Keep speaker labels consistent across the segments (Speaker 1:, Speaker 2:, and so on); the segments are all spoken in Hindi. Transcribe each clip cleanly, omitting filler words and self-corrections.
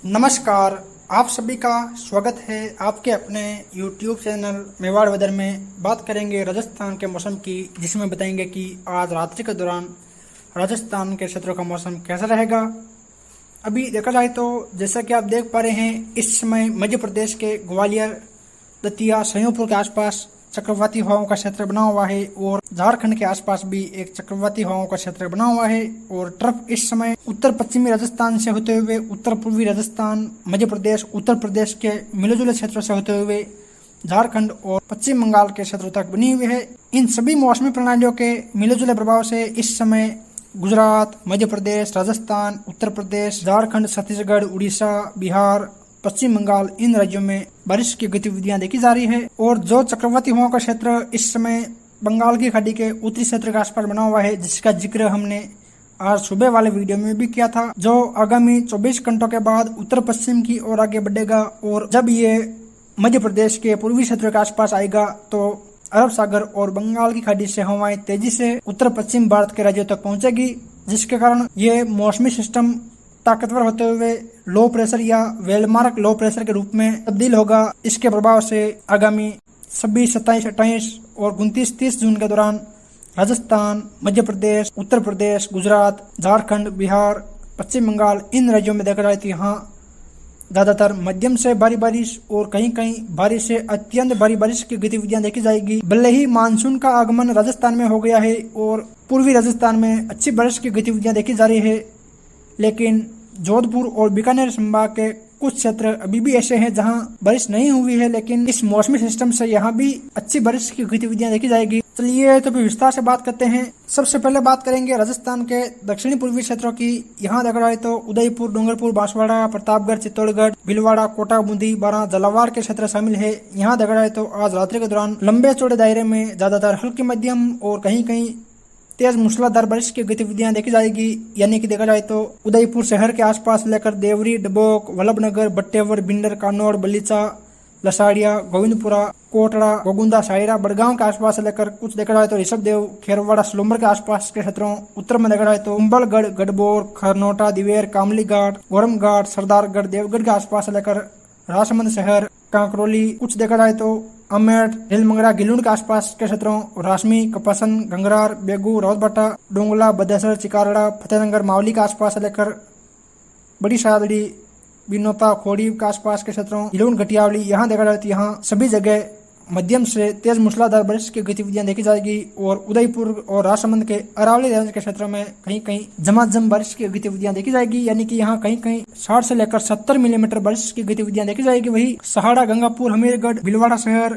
Speaker 1: नमस्कार। आप सभी का स्वागत है आपके अपने YouTube चैनल मेवाड़ वेदर में। बात करेंगे राजस्थान के मौसम की, जिसमें बताएंगे कि आज रात्रि के दौरान राजस्थान के क्षेत्रों का मौसम कैसा रहेगा। अभी देखा जाए तो जैसा कि आप देख पा रहे हैं, इस समय मध्य प्रदेश के ग्वालियर, दतिया, संयोगपुर के आसपास चक्रवाती हवाओं का क्षेत्र बना हुआ है और झारखंड के आसपास भी एक चक्रवाती हवाओं का क्षेत्र बना हुआ है। और ट्रफ इस समय उत्तर पश्चिमी राजस्थान से होते हुए उत्तर पूर्वी राजस्थान, मध्य प्रदेश, उत्तर प्रदेश के मिले जुले क्षेत्रों से होते हुए झारखंड और पश्चिम बंगाल के क्षेत्रों तक बनी हुई है। इन सभी मौसमी प्रणालियों के मिले जुले प्रभाव से इस समय गुजरात, मध्य प्रदेश, राजस्थान, उत्तर प्रदेश, झारखंड, छत्तीसगढ़, उड़ीसा, बिहार, पश्चिम बंगाल, इन राज्यों में बारिश की गतिविधियां देखी जा रही है। और जो चक्रवाती हवाओं का क्षेत्र इस समय बंगाल की खाड़ी के उत्तरी क्षेत्र के आसपास बना हुआ है, जिसका जिक्र हमने आज सुबह वाले वीडियो में भी किया था, जो आगामी 24 घंटों के बाद उत्तर पश्चिम की ओर आगे बढ़ेगा। और जब ये मध्य प्रदेश के पूर्वी क्षेत्रों के आसपास आएगा तो अरब सागर और बंगाल की खाड़ी से हवाएं तेजी से उत्तर पश्चिम भारत के राज्यों तक पहुंचेगी, जिसके कारण ये मौसमी सिस्टम ताकतवर होते हुए लो प्रेशर या वेलमार्क लो प्रेशर के रूप में तब्दील होगा। इसके प्रभाव से आगामी 26, 27, 28 और 29, 30 जून के दौरान राजस्थान, मध्य प्रदेश, उत्तर प्रदेश, गुजरात, झारखंड, बिहार, पश्चिम बंगाल, इन राज्यों में देखा जाए तो यहाँ ज्यादातर मध्यम से भारी बारिश और कहीं कहीं भारी से अत्यंत भारी बारिश की गतिविधियां देखी जाएगी। भले ही मानसून का आगमन राजस्थान में हो गया है और पूर्वी राजस्थान में अच्छी बारिश की गतिविधियां देखी जा रही है, लेकिन जोधपुर और बीकानेर संभाग के कुछ क्षेत्र अभी भी ऐसे हैं जहां बारिश नहीं हुई है, लेकिन इस मौसमी सिस्टम से यहां भी अच्छी बारिश की गतिविधियां देखी जाएगी। चलिए तो फिर विस्तार से बात करते हैं। सबसे पहले बात करेंगे राजस्थान के दक्षिणी पूर्वी क्षेत्रों की। यहाँ देखा जाए तो उदयपुर, डूंगरपुर, बांसवाड़ा, प्रतापगढ़, चित्तौड़गढ़, भीलवाड़ा, कोटा, बूंदी, बारां, झालावाड़ के क्षेत्र शामिल है। यहाँ देखा जाए तो आज रात्रि के दौरान लंबे चौड़े दायरे में ज्यादातर हल्की मध्यम और कहीं कहीं तेज मूसलाधार बारिश की गतिविधियां देखी जाएगी। यानी कि देखा जाए तो उदयपुर शहर के आसपास लेकर देवरी, डबोक, वल्लभनगर, बट्टेवर, बिंडर, कानौड़, बलीचा, लसाड़िया, गोविंदपुरा, कोटड़ा, गोगुंदा, सायरा, बड़गांव के आसपास लेकर कुछ देखा जाए तो ऋषभदेव, खेरवाड़ा, सलोमर के आसपास के क्षेत्रों, उत्तर में देखा जाए तो कुंभलगढ़, गढ़बोर, खरनोटा, दिवेर, कामली घाट, गोरम घाट, सरदारगढ़, देवगढ़ के आसपास लेकर राजसमंद शहर, कांकरोली, कुछ देखा जाए तो अमेठ, ढीलमंगरा, गिलुंड के आसपास के क्षेत्रों, रासमी, कपासन, गंगरार, बेगू, रावतबाटा, डोंगला, बदेसर, चिकारड़ा, फतेहनगर, मावली के आसपास लेकर बड़ी सादड़ी, बिनोता, खोड़ी के आसपास के क्षेत्रों, गिलुंड, घटियावली, यहाँ देखा जाए तो यहाँ सभी जगह मध्यम से तेज मूसलाधार बारिश की गतिविधियां देखी जाएगी। और उदयपुर और राजसमंद के अरावली रेंज के क्षेत्र में कहीं कहीं झमाझम बारिश की गतिविधियां देखी जाएगी। यानी कि यहाँ कहीं कहीं 60 से लेकर 70 मिलीमीटर बारिश की गतिविधियां देखी जाएगी। वही सहाड़ा, गंगापुर, हमीरगढ़, भीलवाड़ा शहर,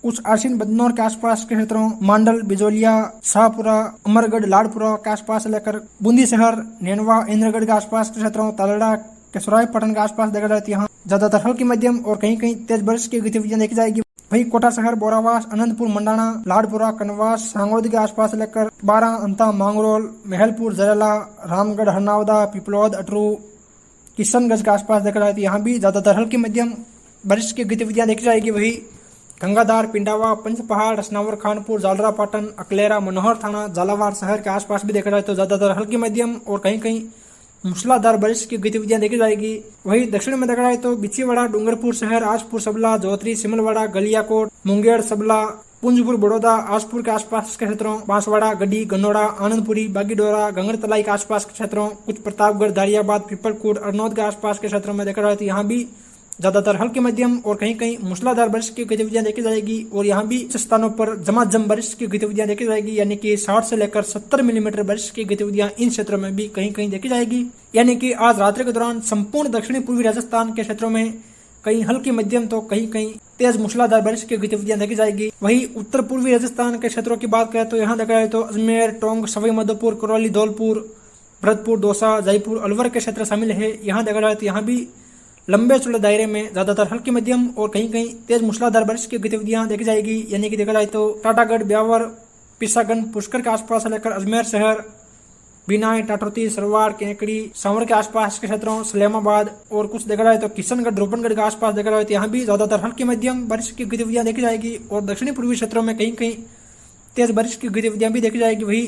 Speaker 1: कुछ आसीन बदनौर के आसपास के क्षेत्रों, मांडल, बिजोलिया, शाहपुरा, अमरगढ़, लाड़पुरा के आसपास लेकर बूंदी शहर, नैनवा, इंद्रगढ़ के आसपास के क्षेत्रों, तालड़ा, केसराय, पटन के आसपास देखा जाए तो यहाँ ज्यादातर हल्की मध्यम और कहीं कहीं तेज बारिश की गतिविधियां देखी जाएगी। वही कोटा शहर, बोरावास, अनंतपुर, मंडाना, लाड़पुरा, कनवास, सांगोद के आसपास लेकर बारां, अंता, मांगरोल, महलपुर, जरेला, रामगढ़, हरनावदा, पिपलौद, अटरू, किशनगंज के आसपास देखा जाए तो यहाँ भी ज्यादातर हल्की मध्यम बारिश की गतिविधियां देखी जाएगी। वही गंगाधार, पिंडावा, पंचपहाड़, रसनावर, खानपुर, जालरा, पाटन, अकलेरा, मनोहर थाना, झालावाड़ शहर के आसपास भी देखा जाए तो ज्यादातर हल्की मध्यम और कहीं कहीं मूसलाधार बारिश की गतिविधियां देखी जाएगी। वही दक्षिण में देखा जाए तो बिछीवाड़ा, डूंगरपुर शहर, आजपुर, सबला, जोत्री, सिमलवाड़ा, गलियाकोट, मुंगेर, सबला, पुंजपुर, बड़ौदा, आसपुर के आसपास के क्षेत्रों, बांसवाड़ा, गड्डी, गन्नौड़ा, आनंदपुरी, बागीडोरा, गंगरतलाई के आसपास के क्षेत्रों, कुछ प्रतापगढ़, दारियाबाद, पिपलकोट, अरनौद के आसपास के क्षेत्रों में देखा जाए तो यहाँ भी ज्यादातर हल्की मध्यम और कहीं कहीं मूसलाधार बारिश की गतिविधियां देखी जाएगी। और यहाँ भी कुछ स्थानों पर झमाझम बारिश की गतिविधियां देखी जाएगी। यानी कि 60 से लेकर 70 मिलीमीटर बारिश की गतिविधियां इन क्षेत्रों में भी कहीं कहीं देखी जाएगी। यानी कि आज रात्रि के दौरान संपूर्ण दक्षिणी पूर्वी राजस्थान के क्षेत्रों में कहीं हल्की मध्यम तो कहीं कहीं तेज मूसलाधार बारिश की गतिविधियां देखी जाएगी। वही उत्तर पूर्वी राजस्थान के क्षेत्रों की बात करें तो यहाँ देखा जाए तो अजमेर, टोंक, सवाई माधोपुर, करौली, धौलपुर, भरतपुर, दौसा, जयपुर, अलवर के क्षेत्र शामिल है। यहाँ देखा जाए तो यहाँ भी लंबे चौड़े दायरे में ज्यादातर हल्की मध्यम और कहीं कहीं तेज मूसलाधार बारिश की गतिविधियां देखी जाएगी। यानी कि देखा जाए तो टाटागढ़, ब्यावर, पिसागन, पुष्कर के आसपास लेकर अजमेर शहर, बिनाई, टाटोती, सरवाड़, केकड़ी, सांवर के आसपास के क्षेत्रों, सलेमाबाद और कुछ देखा जाए तो किशनगढ़, रूपनगढ़ के आसपास देखा जाए तो यहाँ भी ज्यादातर हल्की मध्यम बारिश की गतिविधियां देखी जाएगी। और दक्षिणी पूर्वी क्षेत्रों में कहीं कहीं तेज बारिश की गतिविधियां भी देखी जाएगी। वही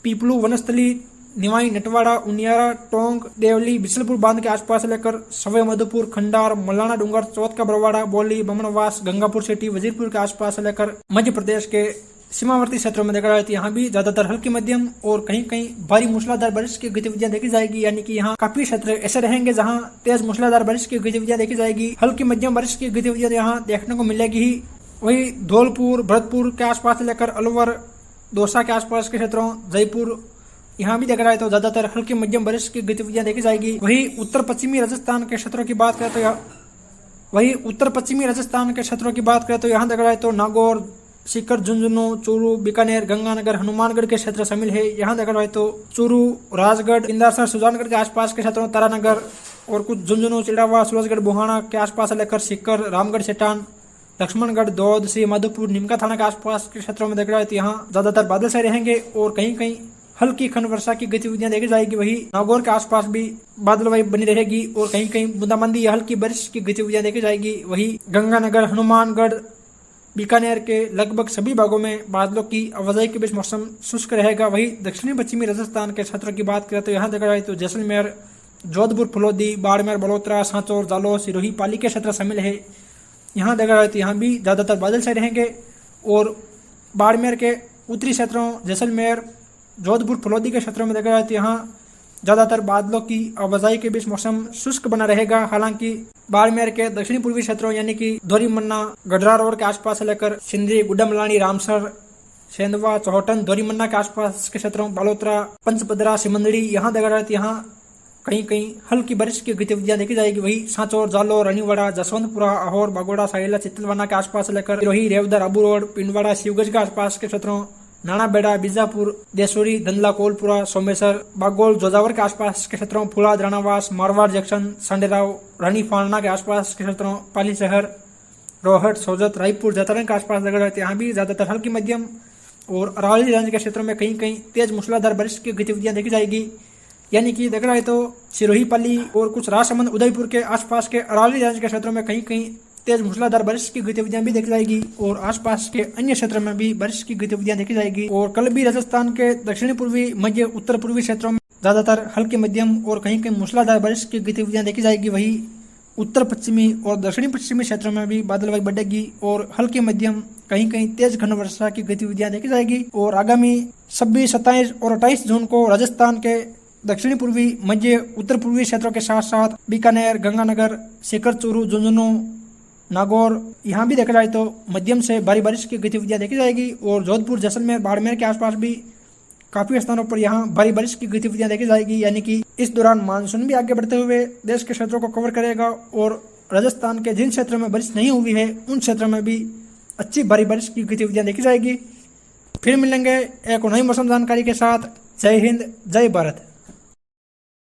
Speaker 1: पीपलू, वनस्थली, निवाई, नटवाड़ा, उनियारा, टोंक, देवली, बिसलपुर बांध के आसपास से लेकर सवाई माधोपुर, खंडार, मलाना डूंगर, चौथ का बरवाड़ा, बोली, बमनवास, गंगापुर सिटी, वजीरपुर के आसपास से लेकर मध्य प्रदेश के सीमावर्ती क्षेत्रों में देखा जाए तो यहाँ भी ज्यादातर हल्की मध्यम और कहीं कहीं भारी मूसलाधार बारिश की गतिविधियां देखी जाएगी। यानी कि यहाँ काफी क्षेत्र ऐसे रहेंगे जहाँ तेज मूसलाधार बारिश की गतिविधियां देखी जाएगी। हल्की मध्यम बारिश की गतिविधियां यहाँ देखने को मिलेगी ही। वही धौलपुर, भरतपुर के आसपास से लेकर अलवर, दौसा के आसपास के क्षेत्रों, जयपुर, यहाँ भी देखा जाए तो ज्यादातर हल्की मध्यम बारिश की गतिविधियां देखी जाएगी। वही उत्तर पश्चिमी राजस्थान के क्षेत्रों की बात करें तो यहाँ देखा जाए तो नागौर, सीकर, झुंझुनू, चूरू, बीकानेर, गंगानगर, हनुमानगढ़ के क्षेत्र शामिल है। यहाँ देखा जाए तो चूरू, राजगढ़, इंदासर, सुजानगढ़ के आसपास के क्षेत्रों, तारानगर और कुछ झुंझुनू, चिड़ावा, सूरजगढ़, बुहाना के आसपास से लेकर सीकर, रामगढ़, सेठान, लक्ष्मणगढ़, दौद, श्री माधोपुर, निमका थाना के आसपास के क्षेत्रों में देखा जाए तो यहाँ ज्यादातर बादल से रहेंगे और कहीं कहीं हल्की खंड वर्षा की गतिविधियां देखी जाएगी। वही नागौर के आसपास भी बादलवाई बनी रहेगी और कहीं कहीं बूंदाबांदी या हल्की बारिश की गतिविधियां देखी जाएगी। वही गंगानगर, हनुमानगढ़, बीकानेर के लगभग सभी भागों में बादलों की आवाजाही के बीच मौसम शुष्क रहेगा। वही दक्षिणी पश्चिमी राजस्थान के क्षेत्रों की बात करें तो यहाँ देखा जाए तो जैसलमेर, जोधपुर, फलोदी, बाड़मेर, बलोत्रा, सांचौर, जालौर, सिरोही, पाली के क्षेत्र शामिल है। यहाँ देखा जाए तो यहाँ भी ज्यादातर बादल से रहेंगे और बाड़मेर के उत्तरी क्षेत्रों, जैसलमेर, जोधपुर, फलोदी के क्षेत्रों में देखा जाए तो यहाँ ज्यादातर बादलों की आवाजाही के बीच मौसम शुष्क बना रहेगा। हालांकि बाड़मेर के दक्षिणी पूर्वी क्षेत्रों यानी कि धोरीमन्ना, गढ़रा रोड के आसपास से लेकर सिंदरी, गुड्डामलानी, रामसर, सेंधवा, चौहटन, धोरीमन्ना के आसपास के क्षेत्रों, बालोतरा, पंचपदरा, सिमंदड़ी, यहाँ देखा जाए तो यहाँ कहीं कहीं हल्की बारिश की गतिविधियां देखी जाएगी। वही सांचौर, जालोर, रानीवाड़ा, जसवंतपुरा, अहोर, बागोड़ा, साइला, चितलवाना के आसपास से लेकर रोही, रेवदर, आबू रोड, पिंडवाड़ा, शिवगंज के आसपास के क्षेत्रों, नानाबेड़ा, बीजापुर, देसोरी, धंधला, कोलपुरा, सोमेसर, बागोल, जोजावर के आसपास के क्षेत्रों, फुलाद, राणावास, मारवाड़ जंक्शन, सांडेराव, रानी फालना के आसपास के क्षेत्रों, पाली शहर, रोहट, सोजत, रायपुर, जतारण के आसपास देखा जाए तो यहाँ भी ज्यादातर हल्की मध्यम और अरावली रेंज के क्षेत्रों में कहीं कहीं तेज मूसलाधार बारिश की गतिविधियां देखी जाएगी। यानी कि देखा जाए तो सिरोही, पाली और कुछ राजसमंद, उदयपुर के आसपास के अरावली रेंज के क्षेत्रों में कहीं कहीं तेज मूसलाधार बारिश की गतिविधियां भी देखी जाएगी और आसपास के अन्य क्षेत्रों में भी बारिश की गतिविधियां देखी जाएगी। और कल भी राजस्थान के दक्षिणी पूर्वी, मध्य, उत्तर पूर्वी क्षेत्रों में ज्यादातर हल्की मध्यम और कहीं कहीं मूसलाधार बारिश की गतिविधियां देखी जाएगी। वही उत्तर पश्चिमी और दक्षिणी पश्चिमी क्षेत्रों में भी बादलवाई बढ़ेगी और हल्की मध्यम कहीं कहीं तेज घन वर्षा की गतिविधियां देखी जाएगी। और आगामी 26, 27 और 28 जून को राजस्थान के दक्षिणी पूर्वी, मध्य, उत्तर पूर्वी क्षेत्रों के साथ साथ बीकानेर, गंगानगर, सीकर, चूरू, झुंझुनू, नागौर, यहाँ भी देखा जाए तो मध्यम से भारी बारिश की गतिविधियां देखी जाएगी। और जोधपुर, जैसलमेर, बाड़मेर के आसपास भी काफी स्थानों पर यहाँ भारी बारिश की गतिविधियां देखी जाएगी। यानी कि इस दौरान मानसून भी आगे बढ़ते हुए देश के क्षेत्रों को कवर करेगा और राजस्थान के जिन क्षेत्रों में बारिश नहीं हुई है उन क्षेत्रों में भी अच्छी भारी बारिश की गतिविधियां देखी जाएगी। फिर मिलेंगे एक नई मौसम जानकारी के साथ। जय हिंद, जय भारत।